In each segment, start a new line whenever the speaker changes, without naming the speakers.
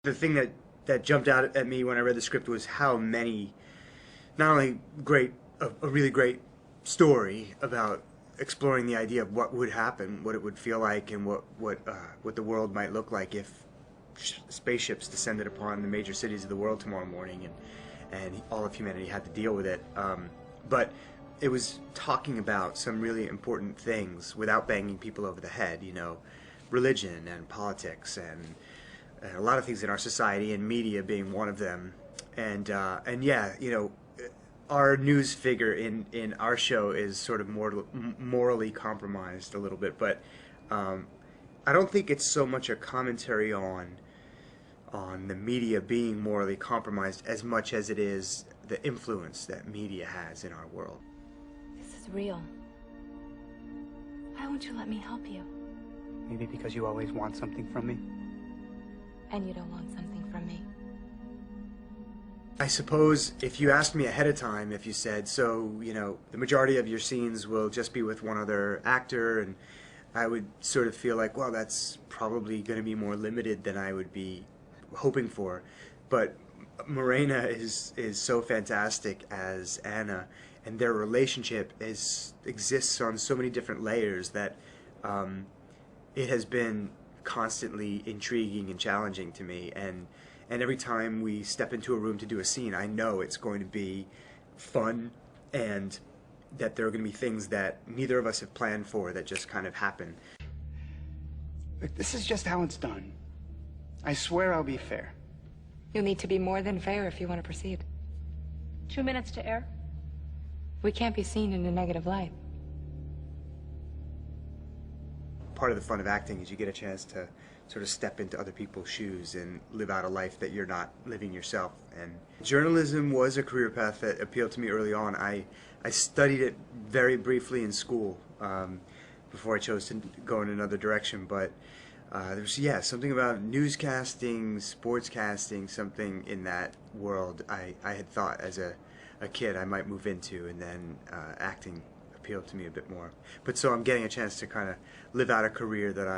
The thing that jumped out at me when I read the script was how many, not only a really great story about exploring the idea of what would happen, what it would feel like, and what the world might look like if spaceships descended upon the major cities of the world tomorrow morning, and all of humanity had to deal with it. But it was talking about some really important things without banging people over the head, you know, religion and politics and a lot of things in our society, and media being one of them. And yeah, you know, our news figure in our show is sort of more morally compromised a little bit, but I don't think it's so much a commentary on the media being morally compromised as much as it is the influence that media has in our world.
This is real. Why won't you let me help you?
Maybe because you always want something from me.
And you don't want something from me.
I suppose if you asked me ahead of time, if you said, so, you know, the majority of your scenes will just be with one other actor, and I would sort of feel like, well, that's probably going to be more limited than I would be hoping for. But Morena is so fantastic as Anna, and their relationship exists on so many different layers that it has been constantly intriguing and challenging to me, and every time we step into a room to do a scene, I know it's going to be fun, and that there are going to be things that neither of us have planned for that just kind of happen.
Look, this is just how it's done. I swear I'll be fair.
You'll need to be more than fair if you want to proceed.
2 minutes to air.
We can't be seen in a negative light.
Part of the fun of acting is you get a chance to sort of step into other people's shoes and live out a life that you're not living yourself. And journalism was a career path that appealed to me early on. I studied it very briefly in school before I chose to go in another direction, but there was, yeah, something about newscasting, sportscasting, something in that world I had thought as a kid I might move into, and then acting appealed to me a bit more. But so I'm getting a chance to kind of live out a career that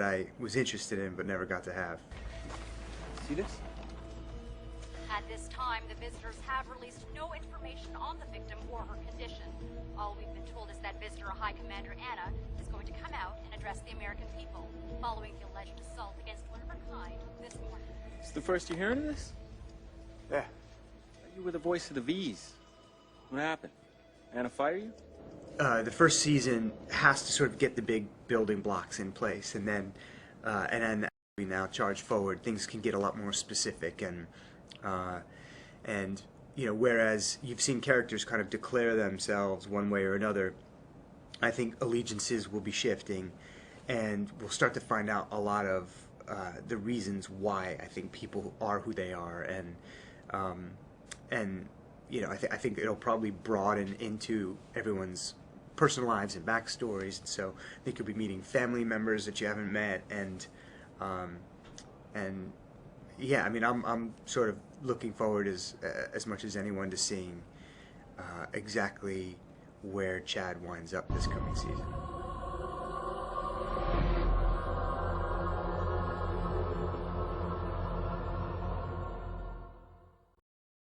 I was interested in but never got to have.
See this?
At this time, the visitors have released no information on the victim or her condition. All we've been told is that Visitor High Commander Anna is going to come out and address the American people following the alleged assault against one of her kind this morning.
It's the first you're hearing of this?
Yeah.
You were the voice of the V's. What happened? Anna fire you?
The first season has to sort of get the big building blocks in place, and then we now charge forward. Things can get a lot more specific, and you know, whereas you've seen characters kind of declare themselves one way or another, I think allegiances will be shifting, and we'll start to find out a lot of the reasons why I think people are who they are, and you know, I think it'll probably broaden into everyone's personal lives and backstories, and so I think you'll be meeting family members that you haven't met, and yeah, I mean, I'm sort of looking forward as much as anyone to seeing exactly where Chad winds up this coming season.